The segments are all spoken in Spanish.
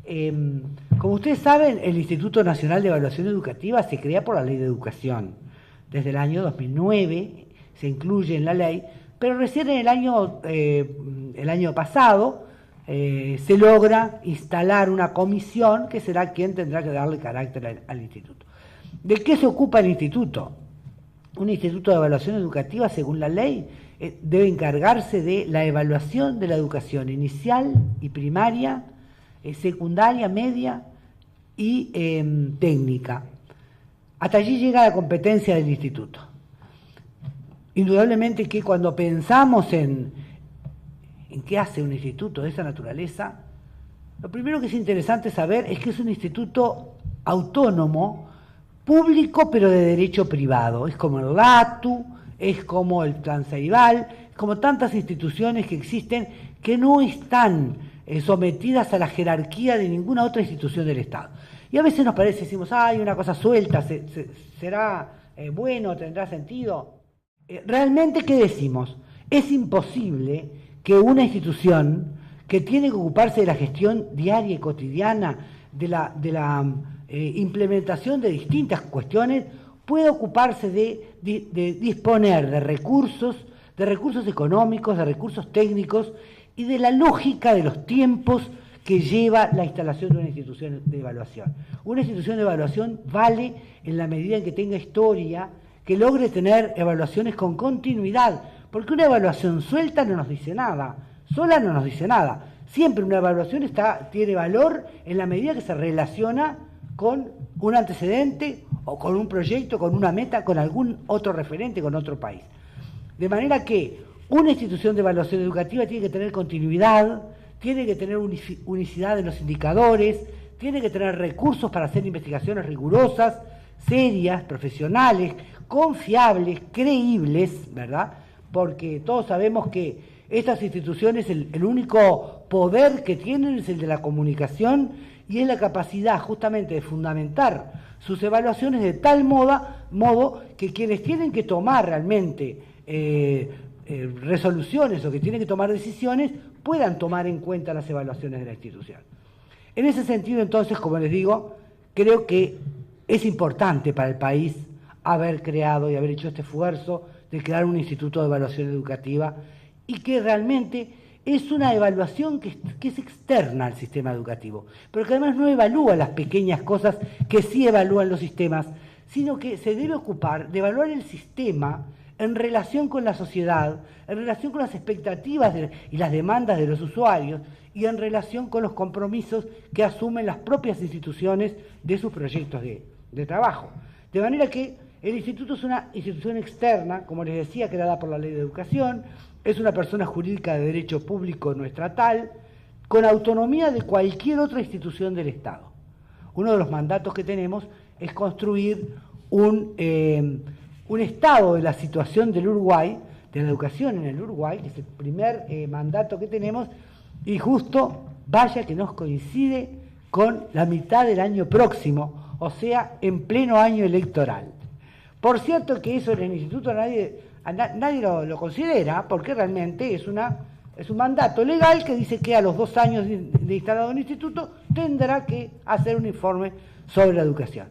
Como ustedes saben, el Instituto Nacional de Evaluación Educativa se crea por la Ley de Educación. Desde el año 2009 se incluye en la ley, pero recién en el año pasado se logra instalar una comisión que será quien tendrá que darle carácter al instituto. ¿De qué se ocupa el instituto? Un instituto de evaluación educativa, según la ley, debe encargarse de la evaluación de la educación inicial y primaria, secundaria, media y técnica. Hasta allí llega la competencia del instituto. Indudablemente que cuando pensamos en qué hace un instituto de esa naturaleza, lo primero que es interesante saber es que es un instituto autónomo, público pero de derecho privado. Es como el LATU, es como el Plan Ceibal, es como tantas instituciones que existen que no están sometidas a la jerarquía de ninguna otra institución del Estado. Y a veces nos parece, decimos, hay una cosa suelta, ¿será bueno, tendrá sentido? Realmente, ¿qué decimos? Es imposible que una institución que tiene que ocuparse de la gestión diaria y cotidiana, de la implementación de distintas cuestiones, pueda ocuparse de disponer de recursos económicos, de recursos técnicos y de la lógica de los tiempos que lleva la instalación de una institución de evaluación. Una institución de evaluación vale en la medida en que tenga historia, que logre tener evaluaciones con continuidad, porque una evaluación suelta no nos dice nada, sola no nos dice nada. Siempre una evaluación tiene valor en la medida que se relaciona con un antecedente o con un proyecto, con una meta, con algún otro referente, con otro país. De manera que una institución de evaluación educativa tiene que tener continuidad, tiene que tener unicidad en los indicadores, tiene que tener recursos para hacer investigaciones rigurosas, serias, profesionales, confiables, creíbles, ¿verdad? Porque todos sabemos que estas instituciones, el único poder que tienen es el de la comunicación y es la capacidad justamente de fundamentar sus evaluaciones de tal modo que quienes tienen que tomar realmente resoluciones o que tienen que tomar decisiones puedan tomar en cuenta las evaluaciones de la institución. En ese sentido, entonces, como les digo, creo que es importante para el país haber creado y haber hecho este esfuerzo de crear un instituto de evaluación educativa y que realmente es una evaluación que es externa al sistema educativo, pero que además no evalúa las pequeñas cosas que sí evalúan los sistemas, sino que se debe ocupar de evaluar el sistema en relación con la sociedad, en relación con las expectativas y las demandas de los usuarios y en relación con los compromisos que asumen las propias instituciones de sus proyectos de trabajo. De manera que el instituto es una institución externa, como les decía, creada por la Ley de Educación, es una persona jurídica de derecho público no estatal, con autonomía de cualquier otra institución del Estado. Uno de los mandatos que tenemos es construir un estado de la situación del Uruguay, de la educación en el Uruguay, que es el primer mandato que tenemos, y justo vaya que nos coincide con la mitad del año próximo, o sea, en pleno año electoral. Por cierto que eso en el instituto nadie lo considera, porque realmente es un mandato legal que dice que a los 2 años de instalado un instituto tendrá que hacer un informe sobre la educación.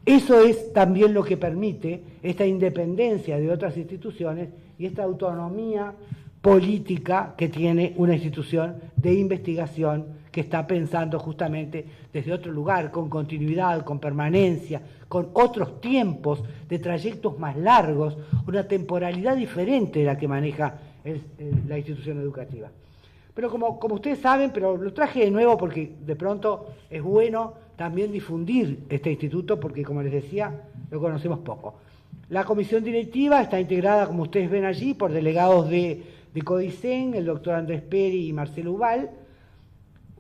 Eso es también lo que permite esta independencia de otras instituciones y esta autonomía política que tiene una institución de investigación que está pensando justamente desde otro lugar, con continuidad, con permanencia, con otros tiempos de trayectos más largos, una temporalidad diferente de la que maneja la institución educativa. Pero como ustedes saben, pero lo traje de nuevo porque de pronto es bueno también difundir este instituto porque, como les decía, lo conocemos poco. La comisión directiva está integrada, como ustedes ven allí, por delegados de CODICEN, el doctor Andrés Peri y Marcelo Ubal,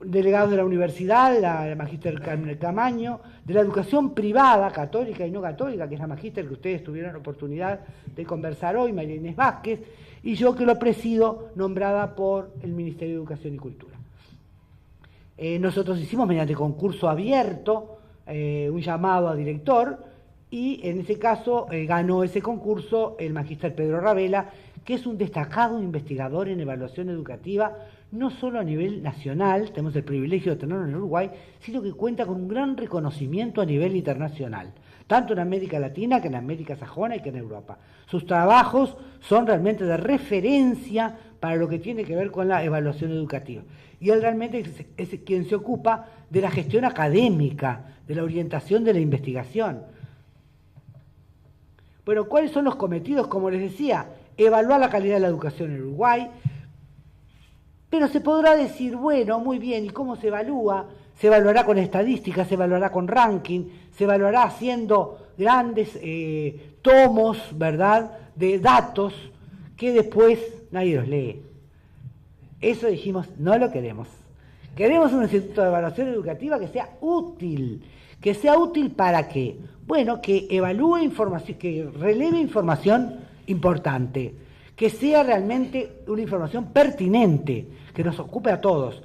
delegados de la universidad, la magíster Carmen Camaño, de la educación privada, católica y no católica, que es la magíster que ustedes tuvieron la oportunidad de conversar hoy, María Inés Vázquez, y yo que lo presido, nombrada por el Ministerio de Educación y Cultura. Nosotros hicimos mediante concurso abierto un llamado a director y en ese caso ganó ese concurso el magíster Pedro Ravela, que es un destacado investigador en evaluación educativa, no solo a nivel nacional, tenemos el privilegio de tenerlo en Uruguay, sino que cuenta con un gran reconocimiento a nivel internacional, tanto en América Latina, que en América sajona y que en Europa. Sus trabajos son realmente de referencia para lo que tiene que ver con la evaluación educativa. Y él realmente es quien se ocupa de la gestión académica, de la orientación de la investigación. Bueno, ¿cuáles son los cometidos? Como les decía, evaluar la calidad de la educación en Uruguay, pero se podrá decir, bueno, muy bien, ¿y cómo se evalúa? Se evaluará con estadísticas, se evaluará con ranking, se evaluará haciendo grandes tomos, ¿verdad?, de datos que después nadie los lee. Eso dijimos, no lo queremos. Queremos un instituto de evaluación educativa que sea útil. ¿Que sea útil para qué? Bueno, que evalúe información, que releve información importante, que sea realmente una información pertinente, que nos ocupe a todos,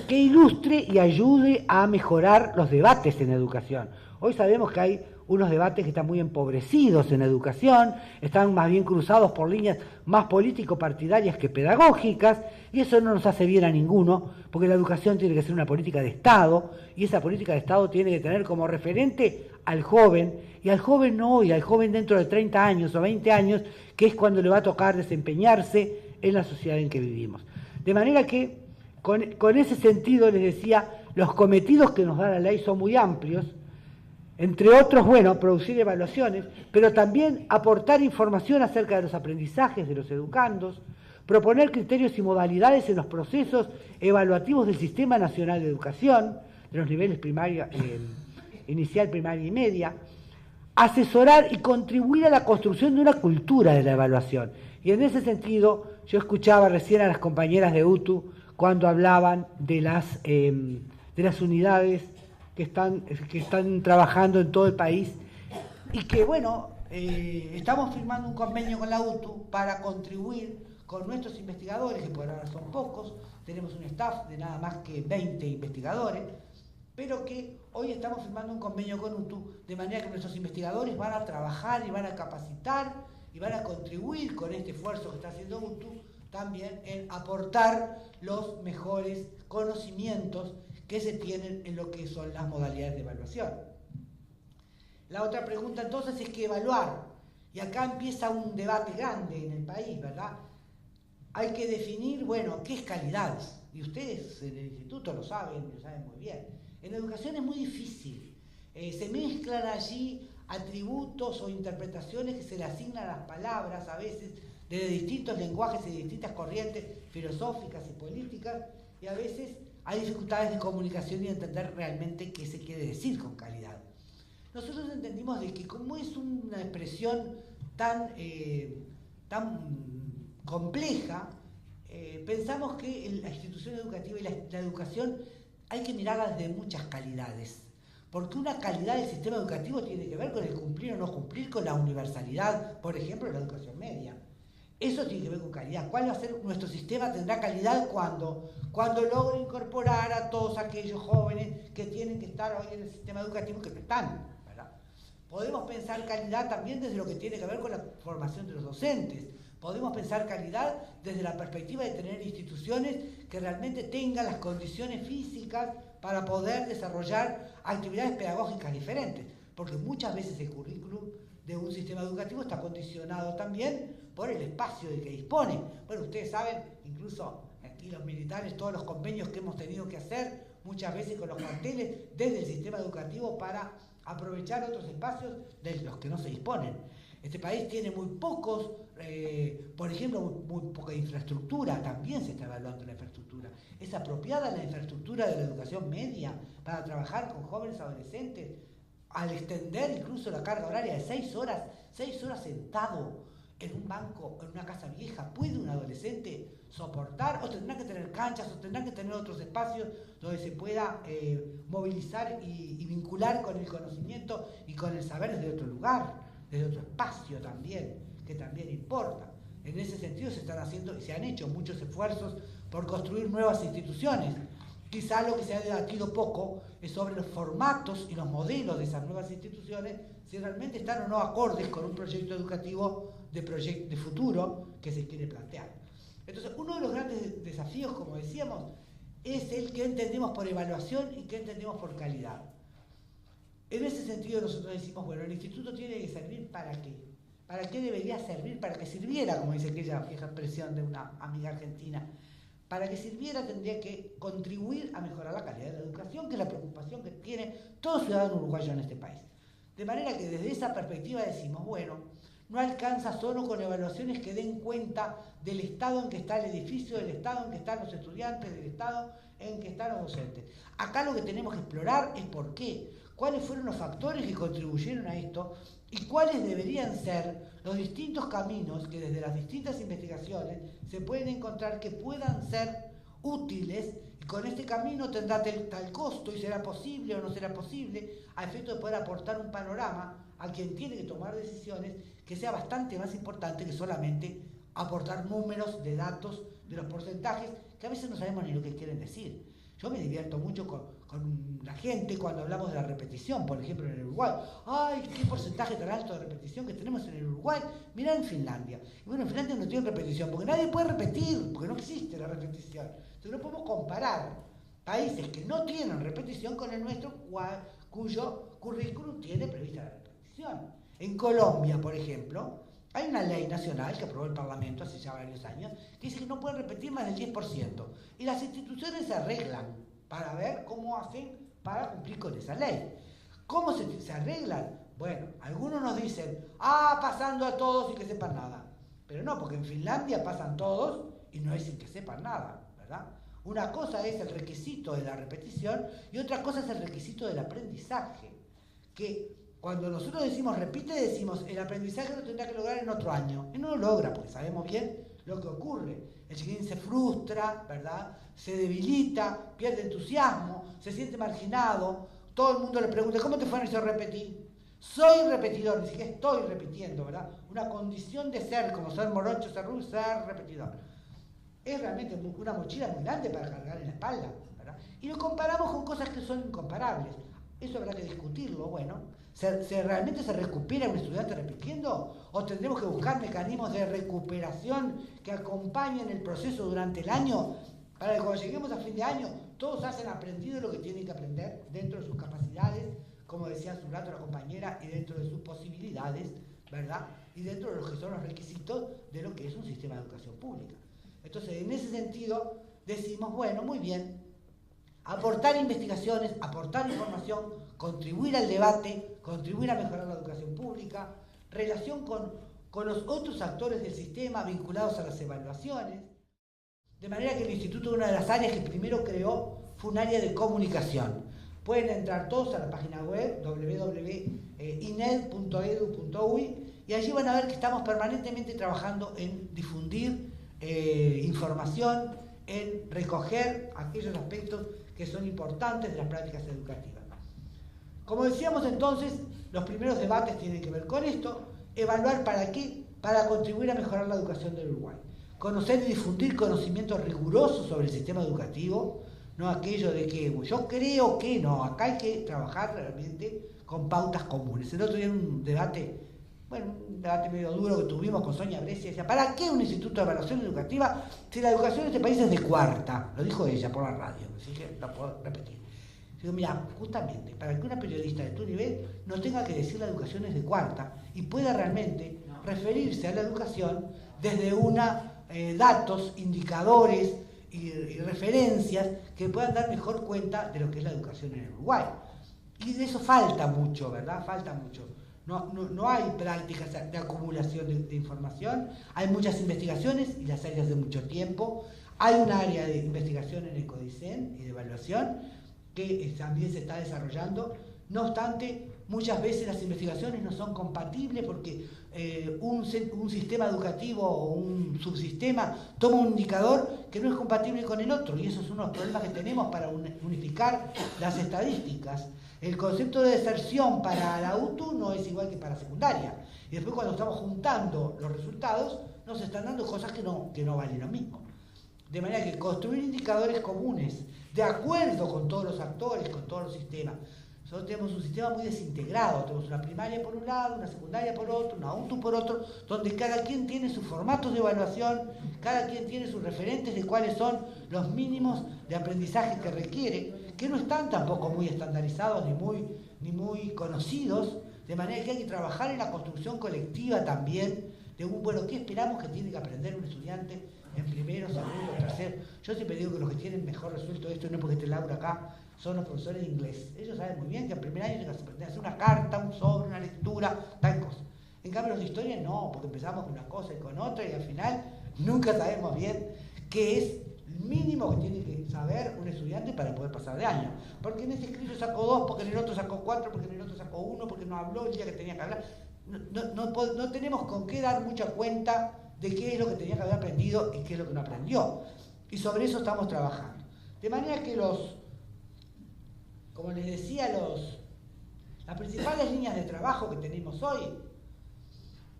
que ilustre y ayude a mejorar los debates en educación. Hoy sabemos que hay unos debates que están muy empobrecidos en educación, están más bien cruzados por líneas más político-partidarias que pedagógicas, y eso no nos hace bien a ninguno, porque la educación tiene que ser una política de Estado, y esa política de Estado tiene que tener como referente al joven, y al joven no hoy, al joven dentro de 30 años o 20 años, que es cuando le va a tocar desempeñarse en la sociedad en que vivimos. De manera que, con ese sentido, les decía, los cometidos que nos da la ley son muy amplios, entre otros, bueno, producir evaluaciones, pero también aportar información acerca de los aprendizajes de los educandos, proponer criterios y modalidades en los procesos evaluativos del Sistema Nacional de Educación, de los niveles primaria, inicial, primaria y media, asesorar y contribuir a la construcción de una cultura de la evaluación. Y en ese sentido, yo escuchaba recién a las compañeras de UTU cuando hablaban de las unidades que están trabajando en todo el país y que, bueno, estamos firmando un convenio con la UTU para contribuir con nuestros investigadores, que por ahora son pocos, tenemos un staff de nada más que 20 investigadores, pero que hoy estamos firmando un convenio con UTU, de manera que nuestros investigadores van a trabajar y van a capacitar y van a contribuir con este esfuerzo que está haciendo UTU también en aportar los mejores conocimientos que se tienen en lo que son las modalidades de evaluación. La otra pregunta entonces es que evaluar, y acá empieza un debate grande en el país, ¿verdad? Hay que definir, bueno, ¿qué es calidad? Y ustedes en el instituto lo saben muy bien. En educación es muy difícil. Se mezclan allí atributos o interpretaciones que se le asignan a las palabras, a veces, de distintos lenguajes y de distintas corrientes filosóficas y políticas, y a veces hay dificultades de comunicación y de entender realmente qué se quiere decir con calidad. Nosotros entendimos de que como es una expresión tan compleja, pensamos que la institución educativa y la educación hay que mirarla desde muchas calidades, porque una calidad del sistema educativo tiene que ver con el cumplir o no cumplir con la universalidad, por ejemplo, de la educación media. Eso tiene que ver con calidad. ¿Cuál va a ser nuestro sistema? Tendrá calidad cuando logre incorporar a todos aquellos jóvenes que tienen que estar hoy en el sistema educativo que no están, ¿verdad? Podemos pensar calidad también desde lo que tiene que ver con la formación de los docentes. Podemos pensar calidad desde la perspectiva de tener instituciones que realmente tengan las condiciones físicas para poder desarrollar actividades pedagógicas diferentes, porque muchas veces el currículum de un sistema educativo está condicionado también por el espacio de que dispone. Bueno, ustedes saben, incluso aquí los militares, todos los convenios que hemos tenido que hacer muchas veces con los cuarteles desde el sistema educativo para aprovechar otros espacios de los que no se disponen. Este país tiene muy pocos, por ejemplo, muy poca infraestructura, también se está evaluando la infraestructura. ¿Es apropiada la infraestructura de la educación media para trabajar con jóvenes adolescentes? Al extender incluso la carga horaria de 6 horas sentado en un banco, en una casa vieja, ¿puede un adolescente soportar? ¿O tendrán que tener canchas, o tendrán que tener otros espacios donde se pueda movilizar y vincular con el conocimiento y con el saber desde otro lugar, desde otro espacio también, que también importa? En ese sentido se están haciendo y se han hecho muchos esfuerzos por construir nuevas instituciones. Quizá lo que se ha debatido poco es sobre los formatos y los modelos de esas nuevas instituciones, si realmente están o no acordes con un proyecto educativo de futuro que se quiere plantear. Entonces, uno de los grandes desafíos, como decíamos, es el que entendemos por evaluación y que entendemos por calidad. En ese sentido nosotros decimos, bueno, el instituto tiene que servir ¿para qué? ¿Para qué debería servir? Para que sirviera, como dice aquella vieja expresión de una amiga argentina. Para que sirviera tendría que contribuir a mejorar la calidad de la educación, que es la preocupación que tiene todo ciudadano uruguayo en este país. De manera que desde esa perspectiva decimos, bueno, no alcanza solo con evaluaciones que den cuenta del estado en que está el edificio, del estado en que están los estudiantes, del estado en que están los docentes. Acá lo que tenemos que explorar es por qué, cuáles fueron los factores que contribuyeron a esto y cuáles deberían ser los distintos caminos que desde las distintas investigaciones se pueden encontrar que puedan ser útiles, y con este camino tendrá tal costo y será posible o no será posible, a efecto de poder aportar un panorama a quien tiene que tomar decisiones que sea bastante más importante que solamente aportar números de datos, de los porcentajes, que a veces no sabemos ni lo que quieren decir. Yo me divierto mucho con la gente cuando hablamos de la repetición, por ejemplo en el Uruguay. ¡Ay, qué porcentaje tan alto de repetición que tenemos en el Uruguay! Mirá en Finlandia. Y bueno, en Finlandia no tiene repetición, porque nadie puede repetir, porque no existe la repetición. Entonces no podemos comparar países que no tienen repetición con el nuestro, cuyo currículum tiene prevista la repetición. En Colombia, por ejemplo, hay una ley nacional que aprobó el Parlamento hace ya varios años que dice que no pueden repetir más del 10%. Y las instituciones se arreglan para ver cómo hacen para cumplir con esa ley. ¿Cómo se arreglan? Bueno, algunos nos dicen, pasando a todos y que sepan nada. Pero no, porque en Finlandia pasan todos y no es sin que sepan nada, ¿verdad? Una cosa es el requisito de la repetición y otra cosa es el requisito del aprendizaje. Que cuando nosotros decimos repite, decimos el aprendizaje lo tendrá que lograr en otro año. Y no lo logra, porque sabemos bien lo que ocurre. El chiquilín se frustra, ¿verdad? Se debilita, pierde entusiasmo, se siente marginado. Todo el mundo le pregunta, ¿cómo te fue en eso repetir? Soy repetidor, ni siquiera estoy repitiendo, ¿verdad? Una condición de ser, como ser morocho, ser ruso, ser repetidor. Es realmente una mochila muy grande para cargar en la espalda, ¿verdad? Y lo comparamos con cosas que son incomparables. Eso habrá que discutirlo, bueno. ¿Realmente se recupera un estudiante repitiendo? ¿O tendremos que buscar mecanismos de recuperación que acompañen el proceso durante el año para que cuando lleguemos a fin de año todos hayan aprendido lo que tienen que aprender dentro de sus capacidades, como decía hace un rato la compañera, y dentro de sus posibilidades, ¿verdad? Y dentro de lo que son los requisitos de lo que es un sistema de educación pública. Entonces, en ese sentido, decimos, bueno, muy bien, aportar investigaciones, aportar información, contribuir al debate, contribuir a mejorar la educación pública, relación con los otros actores del sistema vinculados a las evaluaciones. De manera que el instituto, una de las áreas que primero creó, fue un área de comunicación. Pueden entrar todos a la página web www.ined.edu.uy y allí van a ver que estamos permanentemente trabajando en difundir información, en recoger aquellos aspectos que son importantes de las prácticas educativas. Como decíamos entonces, los primeros debates tienen que ver con esto, evaluar para qué, para contribuir a mejorar la educación del Uruguay. Conocer y difundir conocimientos rigurosos sobre el sistema educativo, no aquello de que yo creo que no, acá hay que trabajar realmente con pautas comunes. El otro día en un debate medio duro que tuvimos con Sonia Brescia, decía, ¿para qué un instituto de evaluación educativa si la educación en este país es de cuarta? Lo dijo ella por la radio, así que la puedo repetir. Digo, mira, justamente, para que una periodista de tu nivel no tenga que decir la educación es de cuarta y pueda realmente referirse a la educación desde datos, indicadores y referencias que puedan dar mejor cuenta de lo que es la educación en el Uruguay. Y de eso falta mucho, ¿verdad? Falta mucho. No hay prácticas de acumulación de información, hay muchas investigaciones y las áreas de mucho tiempo, hay un área de investigación en Ecodicen y de evaluación que también se está desarrollando. No obstante, muchas veces las investigaciones no son compatibles porque un sistema educativo o un subsistema toma un indicador que no es compatible con el otro, y esos son unos problemas que tenemos para unificar las estadísticas. El concepto de deserción para la UTU no es igual que para secundaria, y después cuando estamos juntando los resultados nos están dando cosas que no valen lo mismo. De manera que construir indicadores comunes, de acuerdo con todos los actores, con todos los sistemas. Nosotros tenemos un sistema muy desintegrado, tenemos una primaria por un lado, una secundaria por otro, una UNTU por otro, donde cada quien tiene sus formatos de evaluación, cada quien tiene sus referentes de cuáles son los mínimos de aprendizaje que requiere, que no están tampoco muy estandarizados ni muy conocidos, de manera que hay que trabajar en la construcción colectiva también, de bueno, ¿qué esperamos que tiene que aprender un estudiante en primero, segundo, tercero? Yo siempre digo que los que tienen mejor resuelto esto, no porque esté Laura acá, son los profesores de inglés. Ellos saben muy bien que al primer año tienen que aprender a hacer una carta, un sobre, una lectura, tal cosa. En cambio los de historia no, porque empezamos con una cosa y con otra y al final nunca sabemos bien qué es el mínimo que tiene que saber un estudiante para poder pasar de año. Porque en ese escrito sacó 2, porque en el otro sacó 4, porque en el otro sacó 1, porque no habló el día que tenía que hablar. No tenemos con qué dar mucha cuenta de qué es lo que tenía que haber aprendido y qué es lo que no aprendió. Y sobre eso estamos trabajando. De manera que como les decía, las principales líneas de trabajo que tenemos hoy,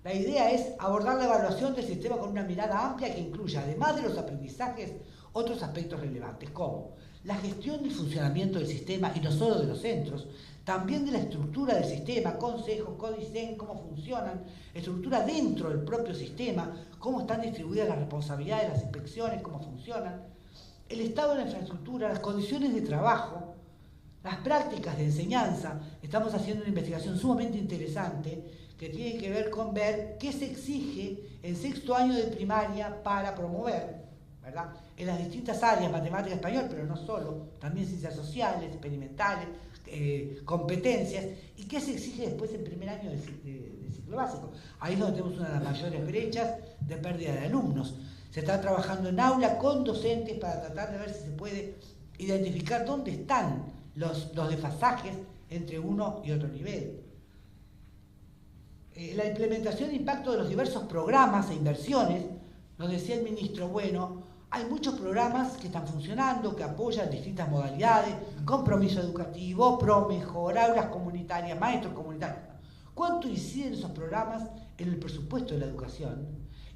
la idea es abordar la evaluación del sistema con una mirada amplia que incluya, además de los aprendizajes, otros aspectos relevantes, como la gestión y funcionamiento del sistema, y no solo de los centros, también de la estructura del sistema, consejos, códice, cómo funcionan, estructura dentro del propio sistema, cómo están distribuidas las responsabilidades, las inspecciones, cómo funcionan, el estado de la infraestructura, las condiciones de trabajo, las prácticas de enseñanza. Estamos haciendo una investigación sumamente interesante que tiene que ver con ver qué se exige en sexto año de primaria para promover, ¿verdad?, en las distintas áreas, matemática, español, pero no solo, también ciencias sociales, experimentales, competencias, y qué se exige después en primer año de ciclo básico. Ahí es donde tenemos una de las mayores brechas de pérdida de alumnos. Se está trabajando en aula con docentes para tratar de ver si se puede identificar dónde están los desfasajes entre uno y otro nivel. La implementación e impacto de los diversos programas e inversiones, nos decía el ministro, bueno, hay muchos programas que están funcionando, que apoyan distintas modalidades, compromiso educativo, ProMejor, aulas comunitarias, maestros comunitarios. ¿Cuánto inciden esos programas en el presupuesto de la educación?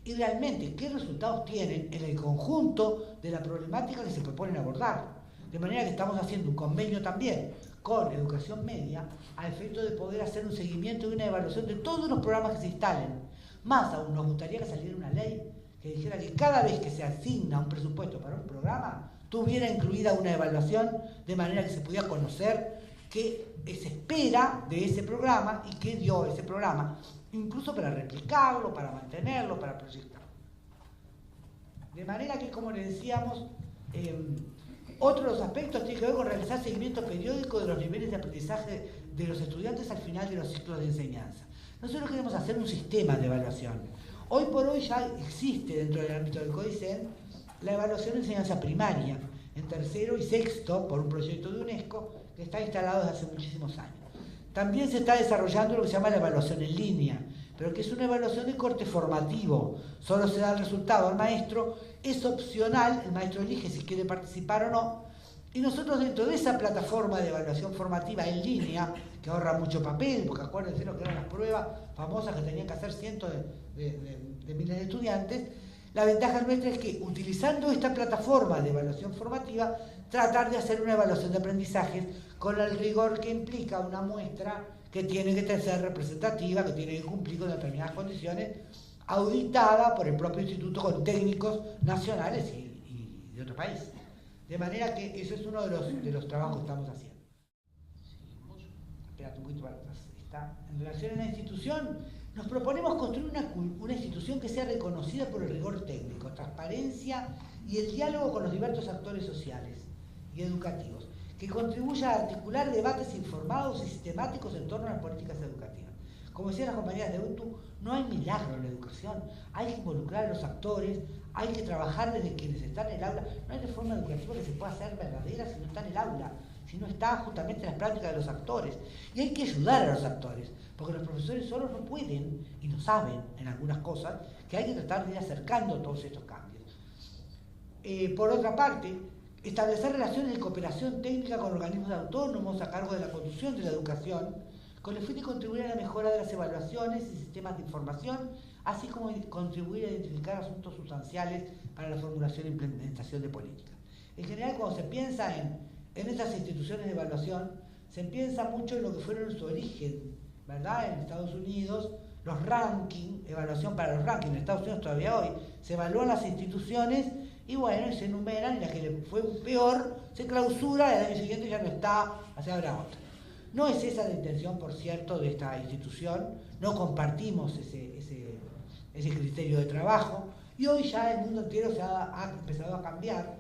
Y realmente, ¿qué resultados tienen en el conjunto de la problemática que se proponen abordar? De manera que estamos haciendo un convenio también con Educación Media a efecto de poder hacer un seguimiento y una evaluación de todos los programas que se instalen. Más aún, nos gustaría que saliera una ley que dijera que cada vez que se asigna un presupuesto para un programa, tuviera incluida una evaluación, de manera que se pudiera conocer qué se espera de ese programa y qué dio ese programa, incluso para replicarlo, para mantenerlo, para proyectarlo. De manera que, como les decíamos, otro de los aspectos tiene que ver con realizar seguimiento periódico de los niveles de aprendizaje de los estudiantes al final de los ciclos de enseñanza. Nosotros queremos hacer un sistema de evaluación. Hoy por hoy ya existe dentro del ámbito del CODICEN la evaluación de enseñanza primaria, en tercero y sexto, por un proyecto de UNESCO, que está instalado desde hace muchísimos años. También se está desarrollando lo que se llama la evaluación en línea, pero que es una evaluación de corte formativo. Solo se da el resultado al maestro, es opcional, el maestro elige si quiere participar o no, y nosotros dentro de esa plataforma de evaluación formativa en línea, que ahorra mucho papel, porque acuérdense lo que eran las pruebas famosas que tenían que hacer cientos de miles de estudiantes, la ventaja nuestra es que utilizando esta plataforma de evaluación formativa, tratar de hacer una evaluación de aprendizajes con el rigor que implica una muestra que tiene que ser representativa, que tiene que cumplir con determinadas condiciones, auditada por el propio instituto con técnicos nacionales y de otro país. De manera que eso es uno de los trabajos que estamos haciendo. Espérate un poquito para atrás. En relación a la institución, nos proponemos construir una institución que sea reconocida por el rigor técnico, transparencia y el diálogo con los diversos actores sociales y educativos, que contribuya a articular debates informados y sistemáticos en torno a las políticas educativas. Como decían las compañeras de UNTU, no hay milagro en la educación, hay que involucrar a los actores, hay que trabajar desde quienes están en el aula. No hay reforma educativa que se pueda hacer verdadera si no está en el aula, si no está justamente en las prácticas de los actores. Y hay que ayudar a los actores, porque los profesores solos no pueden y no saben en algunas cosas, que hay que tratar de ir acercando todos estos cambios. Por otra parte, establecer relaciones de cooperación técnica con organismos autónomos a cargo de la conducción de la educación, con el fin de contribuir a la mejora de las evaluaciones y sistemas de información, así como contribuir a identificar asuntos sustanciales para la formulación e implementación de políticas. En general, cuando se piensa en estas instituciones de evaluación, se piensa mucho en lo que fueron su origen, ¿verdad? En Estados Unidos, los rankings, evaluación para los rankings, en Estados Unidos todavía hoy, se evalúan las instituciones y bueno, y se enumeran, y la que le fue peor se clausura, y al año siguiente ya no está, se abre otra. No es esa la intención, por cierto, de esta institución, no compartimos ese criterio de trabajo, y hoy ya el mundo entero se ha empezado a cambiar,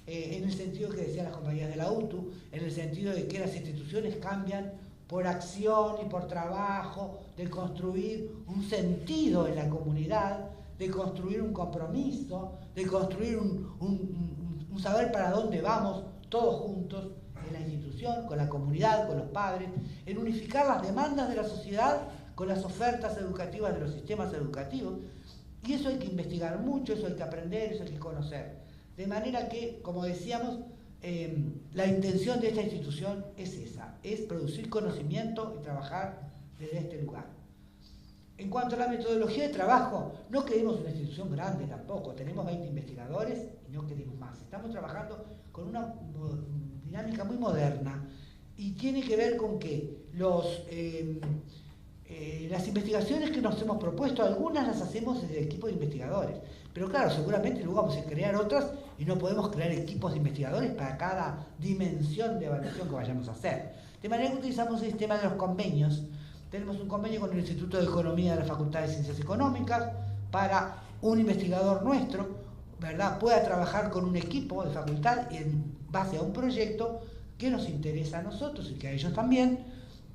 en el sentido que decían las compañías de la UTU, en el sentido de que las instituciones cambian por acción y por trabajo, de construir un sentido en la comunidad, de construir un compromiso, de construir un saber para dónde vamos todos juntos en la institución, con la comunidad, con los padres, en unificar las demandas de la sociedad con las ofertas educativas de los sistemas educativos. Y eso hay que investigar mucho, eso hay que aprender, eso hay que conocer. De manera que, como decíamos, la intención de esta institución es esa, es producir conocimiento y trabajar desde este lugar. En cuanto a la metodología de trabajo, no queremos una institución grande tampoco, tenemos 20 investigadores y no queremos más. Estamos trabajando con una dinámica muy moderna y tiene que ver con que las investigaciones que nos hemos propuesto, algunas las hacemos desde el equipo de investigadores, pero claro, seguramente luego vamos a crear otras y no podemos crear equipos de investigadores para cada dimensión de evaluación que vayamos a hacer. De manera que utilizamos el sistema de los convenios. Tenemos un convenio con el Instituto de Economía de la Facultad de Ciencias Económicas para un investigador nuestro, ¿verdad?, pueda trabajar con un equipo de facultad en base a un proyecto que nos interesa a nosotros y que a ellos también,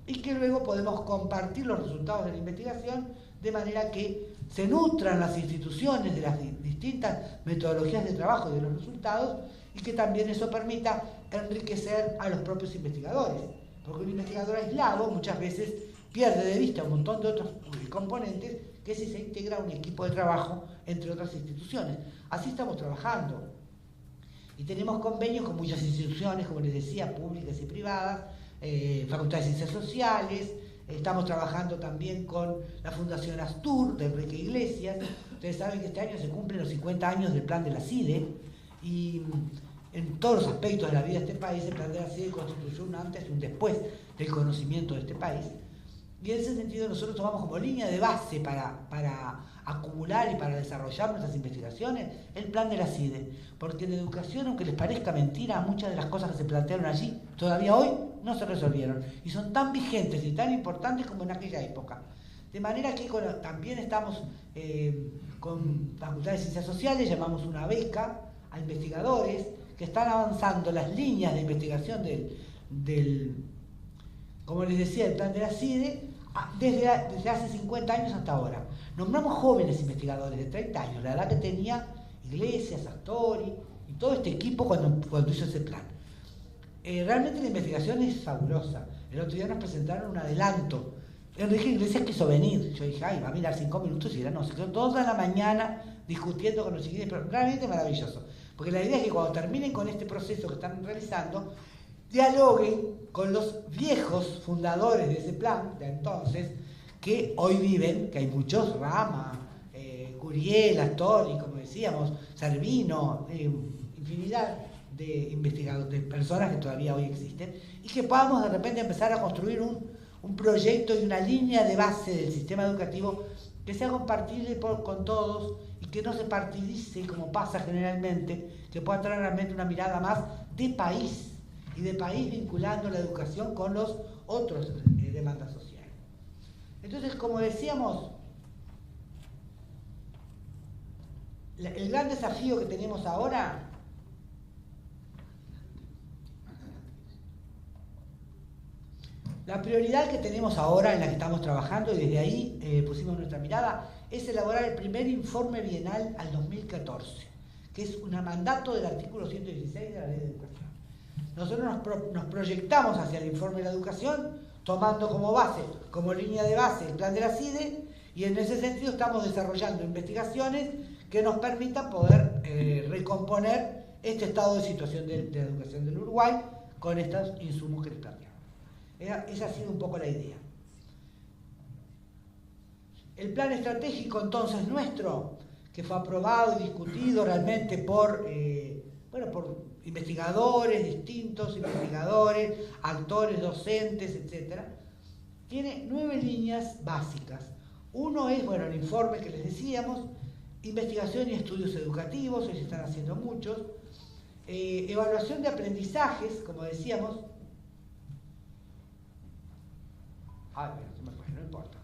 y que luego podemos compartir los resultados de la investigación de manera que se nutran las instituciones de las distintas metodologías de trabajo y de los resultados, y que también eso permita enriquecer a los propios investigadores, porque un investigador aislado muchas veces pierde de vista un montón de otros componentes que si se integra un equipo de trabajo entre otras instituciones. Así estamos trabajando. Y tenemos convenios con muchas instituciones, como les decía, públicas y privadas, Facultad de Ciencias Sociales, estamos trabajando también con la Fundación Astur, de Enrique Iglesias. Ustedes saben que este año se cumplen los 50 años del plan de la CIDE, y en todos los aspectos de la vida de este país, el plan de la CIDE constituyó un antes y un después del conocimiento de este país. Y en ese sentido nosotros tomamos como línea de base para acumular y para desarrollar nuestras investigaciones el plan de la CIDE, porque en educación, aunque les parezca mentira, muchas de las cosas que se plantearon allí todavía hoy no se resolvieron y son tan vigentes y tan importantes como en aquella época. De manera que también estamos con Facultad de Ciencias Sociales, llamamos una beca a investigadores que están avanzando las líneas de investigación como les decía, el plan de la CIDE, desde hace 50 años hasta ahora. Nombramos jóvenes investigadores de 30 años, la edad que tenía Iglesias, Astori y todo este equipo cuando hizo ese plan. Realmente la investigación es fabulosa. El otro día nos presentaron un adelanto. Enrique Iglesias quiso venir. Yo dije, ay, va a mirar 5 minutos y no, se quedó toda la mañana discutiendo con los chiquillos, pero realmente maravilloso. Porque la idea es que cuando terminen con este proceso que están realizando, dialoguen con los viejos fundadores de ese plan de entonces, que hoy viven, que hay muchos, Rama, Curiel, Astori, como decíamos, Servino, infinidad de investigadores, de personas que todavía hoy existen, y que podamos de repente empezar a construir un proyecto y una línea de base del sistema educativo que sea compartible con todos y que no se partidice como pasa generalmente, que pueda traer realmente una mirada más de país, y de país vinculando la educación con los otros demandas sociales. Entonces, como decíamos, el gran desafío que tenemos ahora la prioridad que tenemos ahora, en la que estamos trabajando, y desde ahí pusimos nuestra mirada, es elaborar el primer informe bienal al 2014, que es un mandato del artículo 116 de la Ley de Educación. Nosotros nos proyectamos hacia el informe de la educación, tomando como base, como línea de base, el plan de la CIDE, y en ese sentido estamos desarrollando investigaciones que nos permitan poder recomponer este estado de situación de la educación del Uruguay con estos insumos que les planteamos. Esa ha sido un poco la idea. El plan estratégico entonces nuestro, que fue aprobado y discutido realmente por investigadores distintos, investigadores, actores, docentes, etc. Tiene 9 líneas básicas. Uno es, el informe que les decíamos, investigación y estudios educativos, ellos están haciendo muchos, evaluación de aprendizajes, como decíamos. No importa.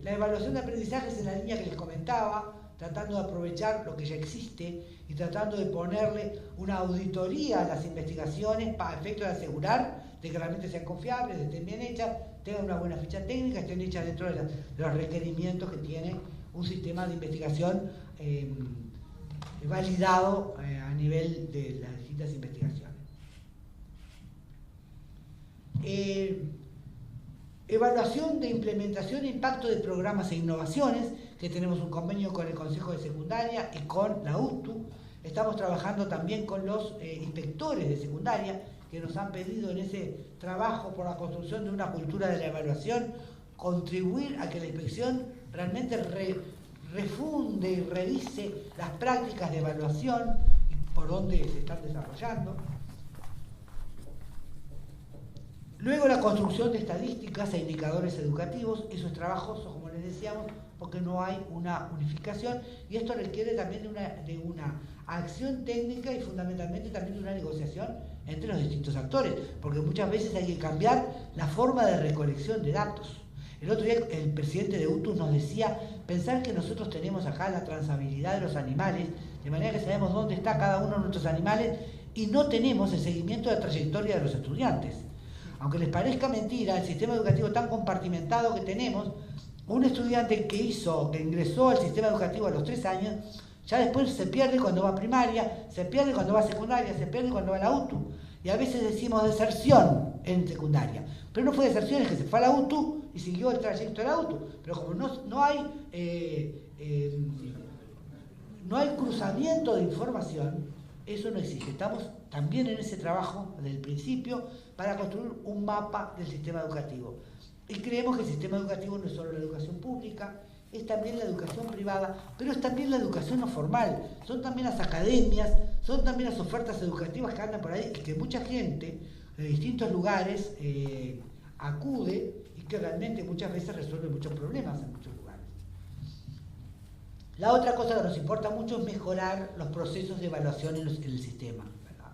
La evaluación de aprendizajes es la línea que les comentaba, tratando de aprovechar lo que ya existe y tratando de ponerle una auditoría a las investigaciones para efecto de asegurar de que realmente sean confiables, estén bien hechas, tengan una buena ficha técnica, estén hechas dentro de los requerimientos que tiene un sistema de investigación validado a nivel de las distintas investigaciones. Evaluación de implementación e impacto de programas e innovaciones, que tenemos un convenio con el Consejo de Secundaria y con la UTU. Estamos trabajando también con los inspectores de secundaria, que nos han pedido en ese trabajo por la construcción de una cultura de la evaluación, contribuir a que la inspección realmente refunde y revise las prácticas de evaluación y por dónde se están desarrollando. Luego la construcción de estadísticas e indicadores educativos, eso es trabajoso, como les decíamos, porque no hay una unificación y esto requiere también de una acción técnica y fundamentalmente también de una negociación entre los distintos actores, porque muchas veces hay que cambiar la forma de recolección de datos. El otro día el presidente de UTU nos decía, pensar que nosotros tenemos acá la trazabilidad de los animales, de manera que sabemos dónde está cada uno de nuestros animales y no tenemos el seguimiento de trayectoria de los estudiantes. Aunque les parezca mentira, el sistema educativo tan compartimentado que tenemos, un estudiante que ingresó al sistema educativo a los 3 años, ya después se pierde cuando va a primaria, se pierde cuando va a secundaria, se pierde cuando va a la UTU. Y a veces decimos deserción en secundaria. Pero no fue deserción, es que se fue a la UTU y siguió el trayecto de la UTU. Pero como no hay cruzamiento de información, eso no existe. Estamos también en ese trabajo del principio para construir un mapa del sistema educativo. Y creemos que el sistema educativo no es solo la educación pública, es también la educación privada, pero es también la educación no formal, son también las academias, son también las ofertas educativas que andan por ahí y que mucha gente de distintos lugares acude y que realmente muchas veces resuelve muchos problemas en muchos lugares. La otra cosa que nos importa mucho es mejorar los procesos de evaluación en el sistema, ¿verdad?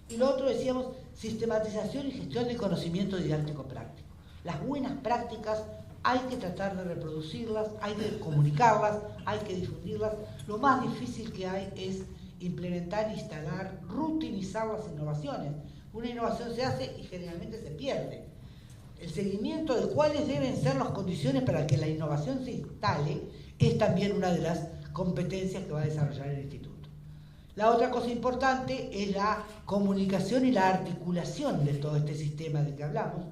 Y lo otro, decíamos, sistematización y gestión de conocimiento didáctico práctico. Las buenas prácticas hay que tratar de reproducirlas, hay que comunicarlas, hay que difundirlas. Lo más difícil que hay es implementar, instalar, rutinizar las innovaciones. Una innovación se hace y generalmente se pierde. El seguimiento de cuáles deben ser las condiciones para que la innovación se instale es también una de las competencias que va a desarrollar el instituto. La otra cosa importante es la comunicación y la articulación de todo este sistema del que hablamos.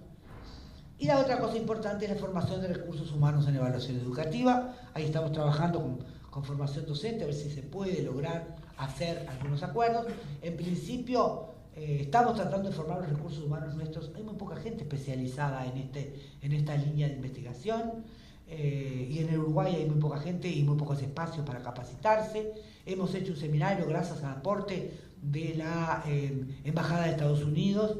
Y la otra cosa importante es la formación de recursos humanos en evaluación educativa. Ahí estamos trabajando con formación docente, a ver si se puede lograr hacer algunos acuerdos. En principio, estamos tratando de formar los recursos humanos nuestros. Hay muy poca gente especializada en esta línea de investigación. Y en el Uruguay hay muy poca gente y muy pocos espacios para capacitarse. Hemos hecho un seminario gracias al aporte de la Embajada de Estados Unidos,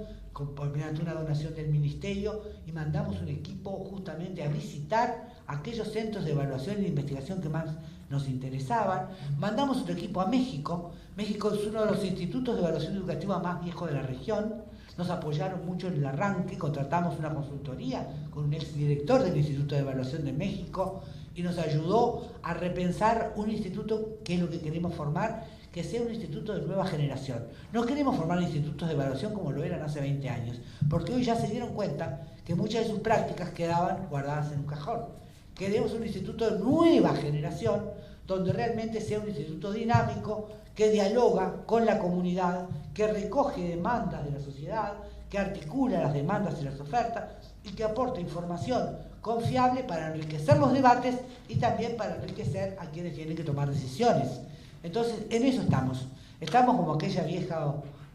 mediante una donación del Ministerio, y mandamos un equipo justamente a visitar aquellos centros de evaluación y de investigación que más nos interesaban. Mandamos otro equipo a México. México es uno de los institutos de evaluación educativa más viejos de la región. Nos apoyaron mucho en el arranque, contratamos una consultoría con un exdirector del Instituto de Evaluación de México y nos ayudó a repensar un instituto que es lo que queremos formar, que sea un instituto de nueva generación. No queremos formar institutos de evaluación como lo eran hace 20 años, porque hoy ya se dieron cuenta que muchas de sus prácticas quedaban guardadas en un cajón. Queremos un instituto de nueva generación, donde realmente sea un instituto dinámico, que dialoga con la comunidad, que recoge demandas de la sociedad, que articula las demandas y las ofertas y que aporta información confiable para enriquecer los debates y también para enriquecer a quienes tienen que tomar decisiones. Entonces, en eso estamos. Estamos como aquella vieja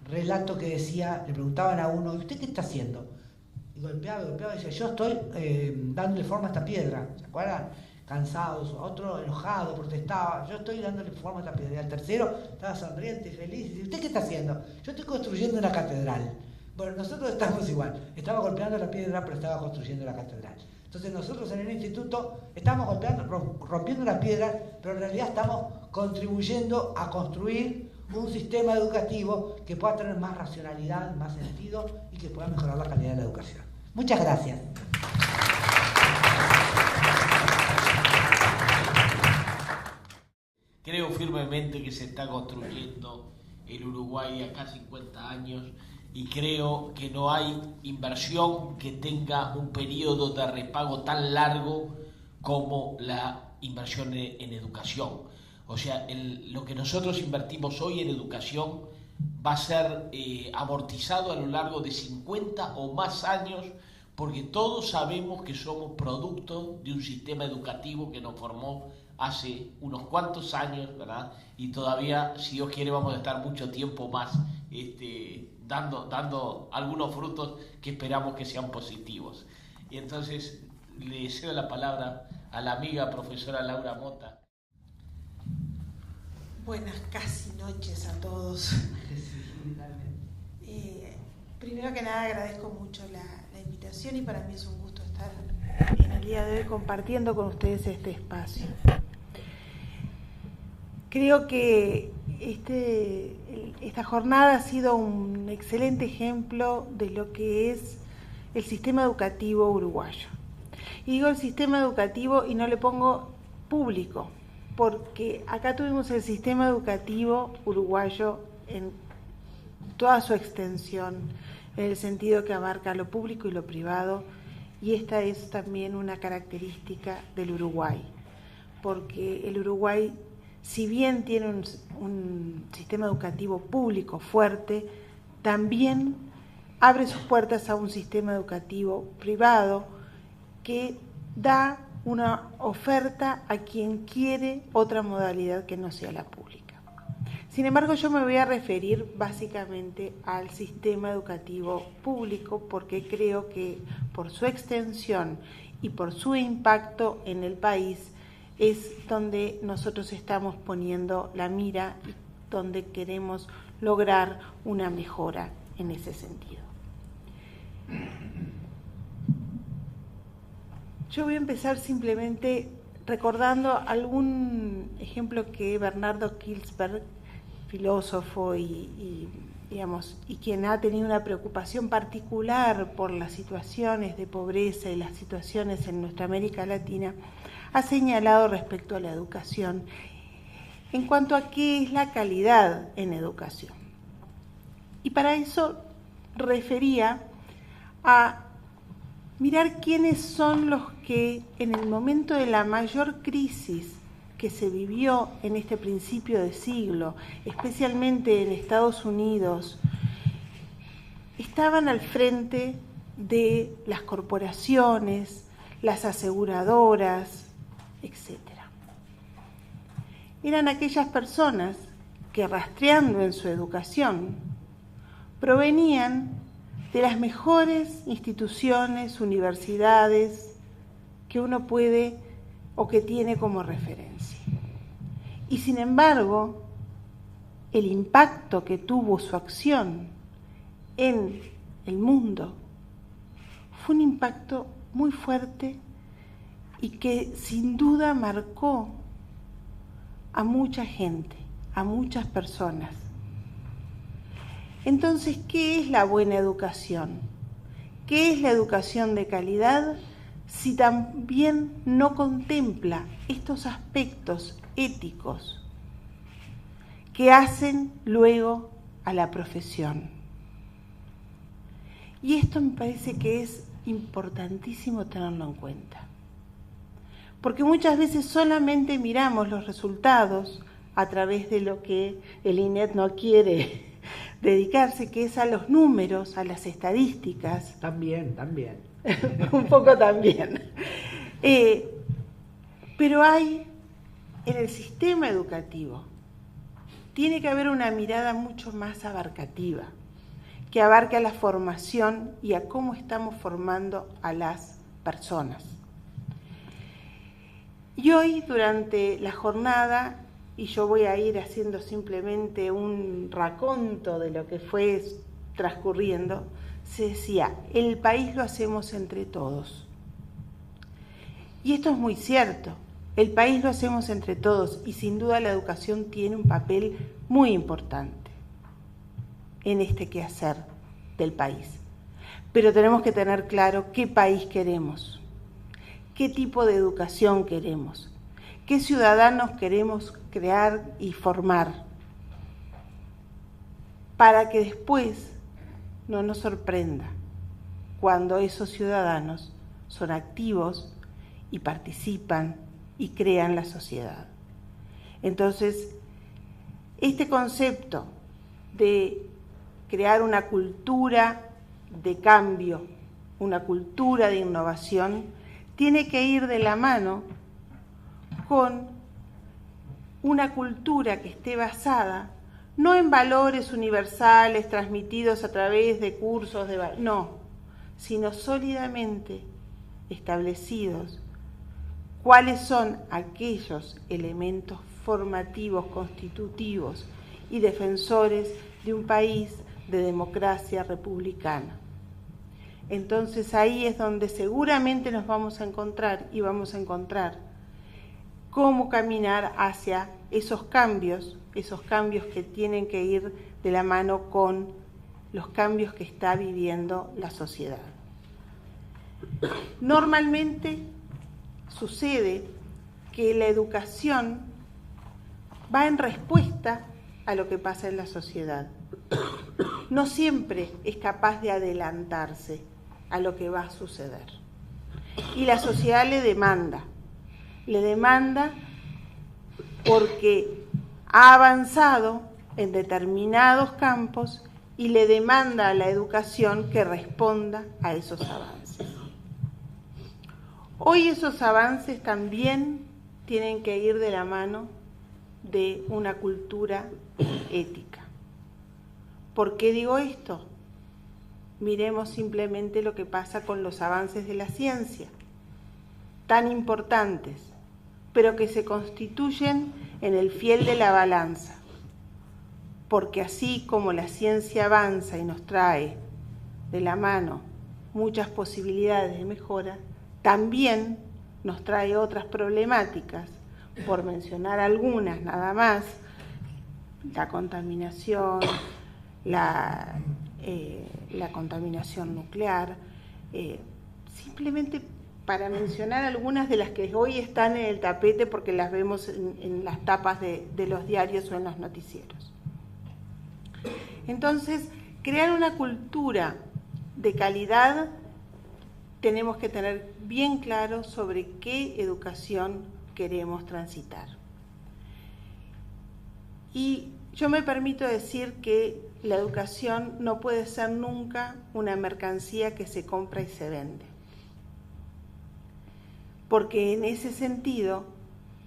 relato que decía, le preguntaban a uno, ¿y usted qué está haciendo? Y golpeaba y decía, yo estoy dándole forma a esta piedra, ¿se acuerdan? cansados, otro enojado, protestaba. Yo estoy dándole forma a esta piedra. El tercero estaba sonriente, feliz. Y dice, ¿usted qué está haciendo? Yo estoy construyendo una catedral. Bueno, nosotros estamos igual. Estaba golpeando la piedra, pero estaba construyendo la catedral. Entonces nosotros en el instituto estamos golpeando, rompiendo la piedra, pero en realidad estamos contribuyendo a construir un sistema educativo que pueda tener más racionalidad, más sentido y que pueda mejorar la calidad de la educación. Muchas gracias. Creo firmemente que se está construyendo el Uruguay acá 50 años y creo que no hay inversión que tenga un periodo de repago tan largo como la inversión en educación. O sea, lo que nosotros invertimos hoy en educación va a ser amortizado a lo largo de 50 o más años, porque todos sabemos que somos producto de un sistema educativo que nos formó hace unos cuantos años, ¿verdad? Y todavía, si Dios quiere, vamos a estar mucho tiempo más dando algunos frutos que esperamos que sean positivos. Y entonces le cedo la palabra a la amiga profesora Laura Mota. Buenas casi noches a todos. Primero que nada agradezco mucho la invitación y para mí es un gusto estar en el día de hoy compartiendo con ustedes este espacio. Creo que esta jornada ha sido un excelente ejemplo de lo que es el sistema educativo uruguayo. Y digo el sistema educativo y no le pongo público, porque acá tuvimos el sistema educativo uruguayo en toda su extensión, en el sentido que abarca lo público y lo privado, y esta es también una característica del Uruguay, porque el Uruguay, si bien tiene un sistema educativo público fuerte, también abre sus puertas a un sistema educativo privado que da una oferta a quien quiere otra modalidad que no sea la pública. Sin embargo, yo me voy a referir básicamente al sistema educativo público porque creo que por su extensión y por su impacto en el país es donde nosotros estamos poniendo la mira y donde queremos lograr una mejora en ese sentido. Yo voy a empezar simplemente recordando algún ejemplo que Bernardo Kilsberg, filósofo y quien ha tenido una preocupación particular por las situaciones de pobreza y las situaciones en nuestra América Latina, ha señalado respecto a la educación en cuanto a qué es la calidad en educación. Y para eso refería a mirar quiénes son los que en el momento de la mayor crisis que se vivió en este principio de siglo, especialmente en Estados Unidos, estaban al frente de las corporaciones, las aseguradoras, etc. Eran aquellas personas que, rastreando en su educación, provenían de las mejores instituciones, universidades que uno puede o que tiene como referencia. Y sin embargo, el impacto que tuvo su acción en el mundo fue un impacto muy fuerte y que sin duda marcó a mucha gente, a muchas personas. Entonces, ¿qué es la buena educación? ¿Qué es la educación de calidad si también no contempla estos aspectos éticos que hacen luego a la profesión? Y esto me parece que es importantísimo tenerlo en cuenta, porque muchas veces solamente miramos los resultados a través de lo que el INED no quiere dedicarse, que es a los números, a las estadísticas. También. Un poco también. Pero hay en el sistema educativo, tiene que haber una mirada mucho más abarcativa, que abarque a la formación y a cómo estamos formando a las personas. Y Y hoy, durante la jornada, y yo voy a ir haciendo simplemente un raconto de lo que fue transcurriendo, se decía, el país lo hacemos entre todos. Y esto es muy cierto, el país lo hacemos entre todos y sin duda la educación tiene un papel muy importante en este quehacer del país. Pero tenemos que tener claro qué país queremos, qué tipo de educación queremos, qué ciudadanos queremos crear y formar, para que después no nos sorprenda cuando esos ciudadanos son activos y participan y crean la sociedad. Entonces, este concepto de crear una cultura de cambio, una cultura de innovación, tiene que ir de la mano con una cultura que esté basada no en valores universales transmitidos a través de cursos, no, sino sólidamente establecidos cuáles son aquellos elementos formativos, constitutivos y defensores de un país de democracia republicana. Entonces ahí es donde seguramente nos vamos a encontrar y vamos a encontrar cómo caminar hacia esos cambios que tienen que ir de la mano con los cambios que está viviendo la sociedad. Normalmente sucede que la educación va en respuesta a lo que pasa en la sociedad. No siempre es capaz de adelantarse a lo que va a suceder. Y la sociedad le demanda porque ha avanzado en determinados campos y le demanda a la educación que responda a esos avances. Hoy esos avances también tienen que ir de la mano de una cultura ética. ¿Por qué digo esto? Miremos simplemente lo que pasa con los avances de la ciencia, tan importantes, pero que se constituyen en el fiel de la balanza. Porque así como la ciencia avanza y nos trae de la mano muchas posibilidades de mejora, también nos trae otras problemáticas, por mencionar algunas nada más: la contaminación, la contaminación nuclear, simplemente para mencionar algunas de las que hoy están en el tapete porque las vemos en las tapas de los diarios o en los noticieros. Entonces, crear una cultura de calidad, tenemos que tener bien claro sobre qué educación queremos transitar. Y yo me permito decir que la educación no puede ser nunca una mercancía que se compra y se vende. Porque en ese sentido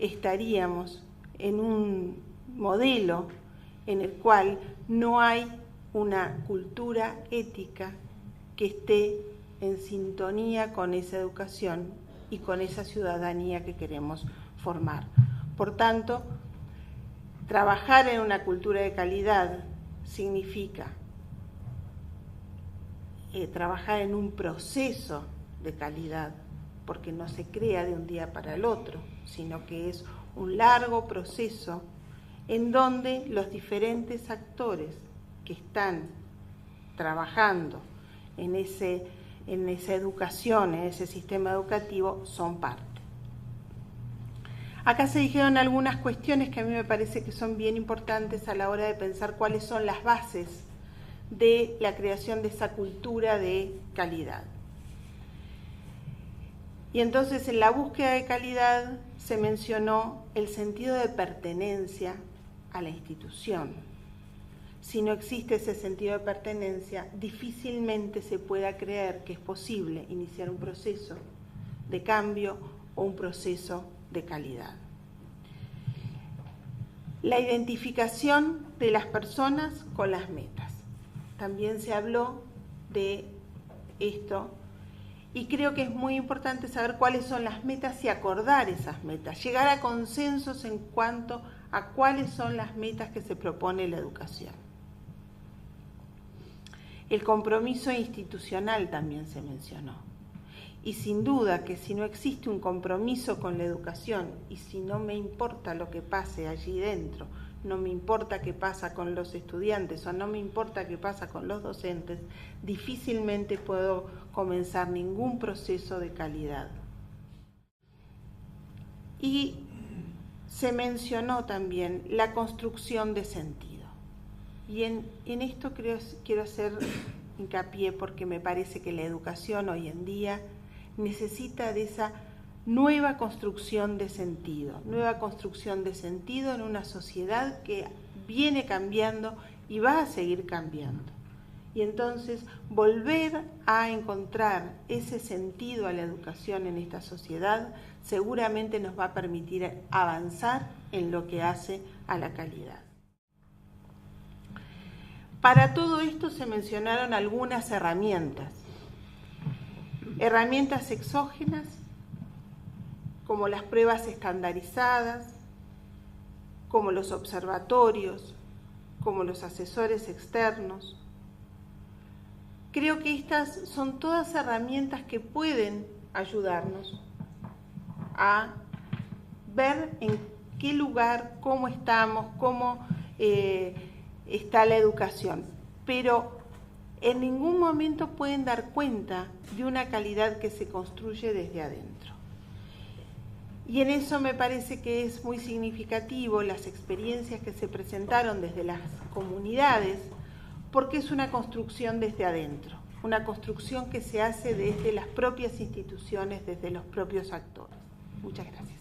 estaríamos en un modelo en el cual no hay una cultura ética que esté en sintonía con esa educación y con esa ciudadanía que queremos formar. Por tanto, trabajar en una cultura de calidad significa trabajar en un proceso de calidad, porque no se crea de un día para el otro, sino que es un largo proceso en donde los diferentes actores que están trabajando en esa educación, en ese sistema educativo, son parte. Acá se dijeron algunas cuestiones que a mí me parece que son bien importantes a la hora de pensar cuáles son las bases de la creación de esa cultura de calidad. Y entonces en la búsqueda de calidad se mencionó el sentido de pertenencia a la institución. Si no existe ese sentido de pertenencia, difícilmente se pueda creer que es posible iniciar un proceso de cambio o un proceso de calidad. La identificación de las personas con las metas. También se habló de esto Y creo que es muy importante saber cuáles son las metas y acordar esas metas, llegar a consensos en cuanto a cuáles son las metas que se propone la educación. El compromiso institucional también se mencionó. Y sin duda que si no existe un compromiso con la educación y si no me importa lo que pase allí dentro, no me importa qué pasa con los estudiantes o no me importa qué pasa con los docentes, difícilmente puedo comenzar ningún proceso de calidad. Y se mencionó también la construcción de sentido. Y en esto quiero hacer hincapié porque me parece que la educación hoy en día necesita de esa nueva construcción de sentido en una sociedad que viene cambiando y va a seguir cambiando. Y entonces volver a encontrar ese sentido a la educación en esta sociedad seguramente nos va a permitir avanzar en lo que hace a la calidad. Para todo esto se mencionaron algunas herramientas exógenas, como las pruebas estandarizadas, como los observatorios, como los asesores externos. Creo que estas son todas herramientas que pueden ayudarnos a ver en qué lugar, cómo estamos, cómo está la educación, pero en ningún momento pueden dar cuenta de una calidad que se construye desde adentro. Y en eso me parece que es muy significativo las experiencias que se presentaron desde las comunidades, porque es una construcción desde adentro, una construcción que se hace desde las propias instituciones, desde los propios actores. Muchas gracias.